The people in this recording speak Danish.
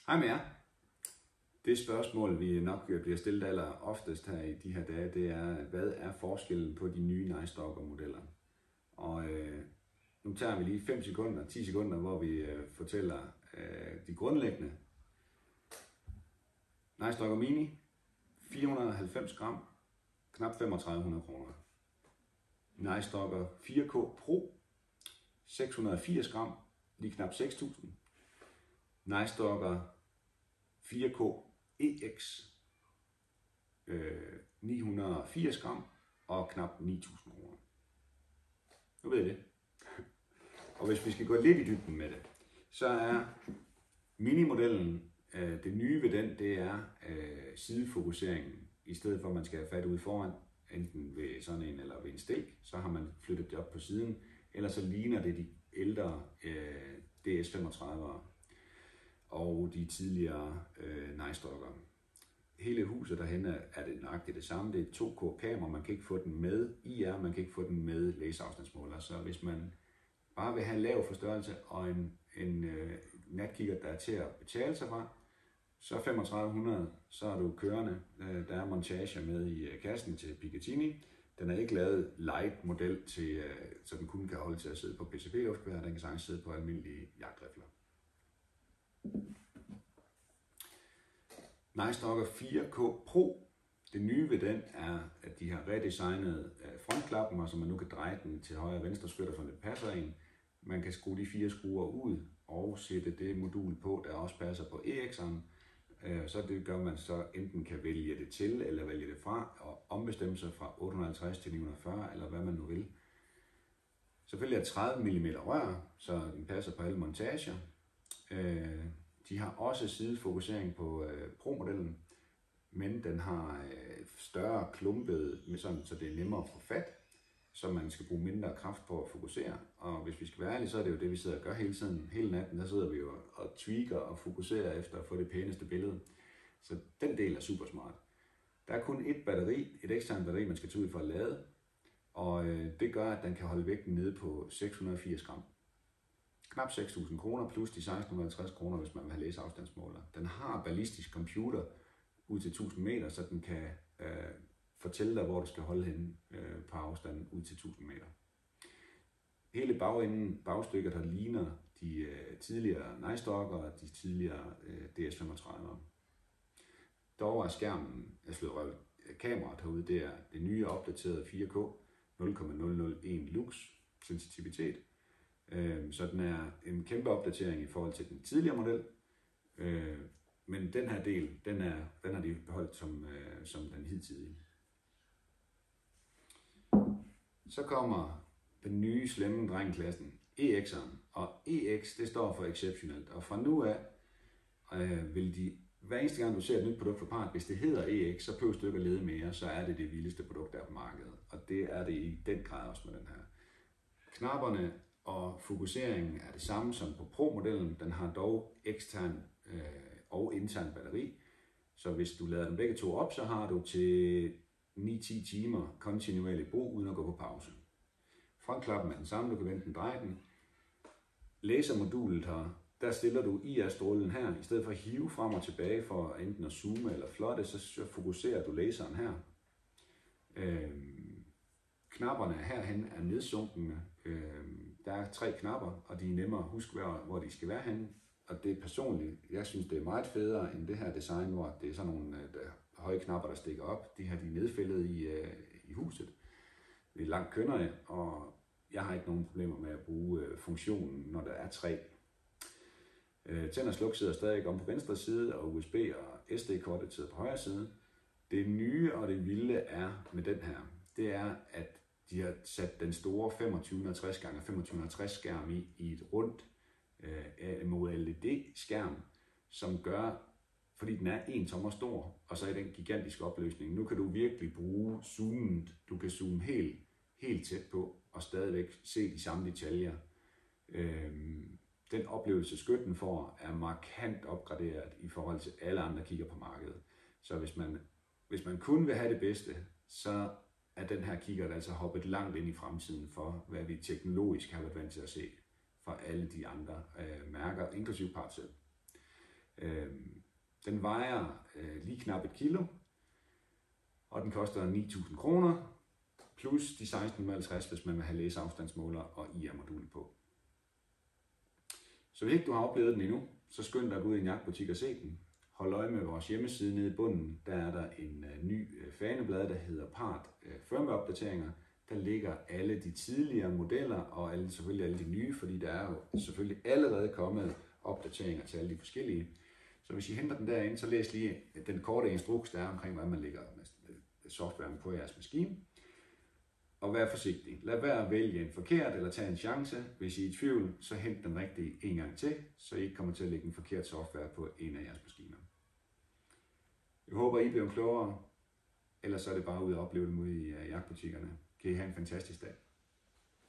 Hej med jer. Det spørgsmål, vi nok bliver stillet aller oftest her i de her dage, det er, hvad er forskellen på de nye Nice Dogger modeller? Og nu tager vi lige 10 sekunder, hvor vi fortæller de grundlæggende. Nice Dogger Mini, 490 gram, knap 3500 kroner. Nice Dogger 4K Pro, 680 gram, lige knap 6000. Nice Dogger 4K EX, 980 gram og knap 9000 kroner. Nu ved I det. Og hvis vi skal gå lidt i dybden med det, så er minimodellen, det nye ved den, det er sidefokuseringen. I stedet for at man skal have fat ude foran, enten ved sådan en eller ved en stilk, så har man flyttet det op på siden, eller så ligner det de ældre DS35'ere og de tidligere Nice Dogger. Hele huset derhen er det nøjagtigt det samme. Det er et 2K kamera, man kan ikke få den med IR, man kan ikke få den med laserafstandsmåler. Så hvis man bare vil have en lav forstørrelse og en natkigger, der er til at betale sig fra, så 3500, så er du kørende. Der er montage med i kassen til Picatinny. Den er ikke lavet light model til, så den kun kan holde til at sidde på PCB-luftgevær, den kan sagtens sidde på almindelige jagtrifler. Nice Dogger 4K Pro. Det nye ved den er, at de har redesignet frontklappen, så man nu kan dreje den til højre og venstre skytter, så det passer ind. Man kan skrue de 4 skruer ud og sætte det modul på, der også passer på EX'eren. Så det gør man så enten kan vælge det til eller vælge det fra og ombestemme sig fra 850 til 940 eller hvad man nu vil. Selvfølgelig er 30 mm rør, så den passer på alle montager. De har også sidefokusering på Pro-modellen, men den har større klumpede, så det er nemmere at få fat, så man skal bruge mindre kraft på at fokusere. Og hvis vi skal være ærlige, så er det jo det, vi sidder og gør hele tiden. Hele natten, der sidder vi jo og tweaker og fokuserer efter at få det pæneste billede. Så den del er super smart. Der er kun et batteri, et eksternt batteri, man skal tage ud for at lade, og det gør, at den kan holde vægten nede på 680 gram. Knap 6.000 kroner plus de 1.650 kroner, hvis man vil have laserafstandsmåler. Den har ballistisk computer ud til 1000 meter, så den kan fortælle dig, hvor du skal holde henne på afstanden ud til 1000 meter. Hele bagstykket, der ligner de tidligere Nice Dogger og de tidligere DS35'ere. Dog er skærmen, kameraet herude, det er det nye opdaterede 4K 0,001 lux sensitivitet. Så den er en kæmpe opdatering i forhold til den tidligere model. Men den her del, den har de beholdt som den hidtidige. Så kommer den nye slemme drengklassen, EX'eren. Og EX, det står for exceptionelt. Og fra nu af vil de, hver eneste gang du ser et nyt produkt fra Part, hvis det hedder EX, så behøver du ikke at lede mere, så er det det vildeste produkt, der er på markedet. Og det er det i den grad også med den her. Knapperne og fokuseringen er det samme som på Pro-modellen. Den har dog ekstern og intern batteri. Så hvis du lader dem begge to op, så har du til 9-10 timer kontinuerlig brug uden at gå på pause. Frontklappen er den samme, du kan vente den, dreje den. Lasermodulet her, der stiller du IR-strålen her. I stedet for at hive frem og tilbage for enten at zoome eller flotte, så fokuserer du laseren her. Knapperne herhen er nedsunkende. Der er 3 knapper, og de er nemmere at huske, hvor de skal være henne. Og det er personligt, jeg synes, det er meget federe end det her design, hvor det er sådan nogle høje knapper, der stikker op. De har de nedfældet i huset. Det er langt kønnere, og jeg har ikke nogen problemer med at bruge funktionen, når der er 3. Tænd og sluk sidder stadig om på venstre side, og USB og SD-kortet sidder på højre side. Det nye og det vilde er med den her, det er, at de har sat den store 2560x2560 skærm i et rundt AMOLED-skærm, som gør, fordi den er 1 tommer stor, og så er den gigantiske opløsning. Nu kan du virkelig bruge zoomet. Du kan zoome helt tæt på, og stadigvæk se de samme detaljer. Den oplevelse skytten får, er markant opgraderet i forhold til alle andre kigger på markedet. Så hvis man kun vil have det bedste, så er den her kigger altså hoppet langt ind i fremtiden for, hvad vi teknologisk har været vant til at se fra alle de andre mærker, inklusive Part selv. Den vejer lige knap 1 kilo, og den koster 9.000 kroner, plus de 1650, hvis man vil have læseafstandsmåler og IR-modul på. Så hvis ikke du har oplevet den endnu, så skynd dig at gå ud i en jagtbutik og se den. Hold øje med vores hjemmeside nede i bunden. Der er der en ny faneblad, der hedder Part firmware-opdateringer. Der ligger alle de tidligere modeller og selvfølgelig alle de nye, fordi der er jo selvfølgelig allerede kommet opdateringer til alle de forskellige. Så hvis I henter den derinde, så læs lige den korte instruks, der er omkring, hvordan man lægger softwaren på jeres maskine. Og vær forsigtig. Lad være at vælge en forkert eller tage en chance. Hvis I er i tvivl, så hent den rigtige en gang til, så I ikke kommer til at lægge en forkert software på en af jeres maskiner. Jeg håber, I bliver klogere. Ellers så er det bare ud at opleve dem ude i jagtbutikkerne. Kan I have en fantastisk dag.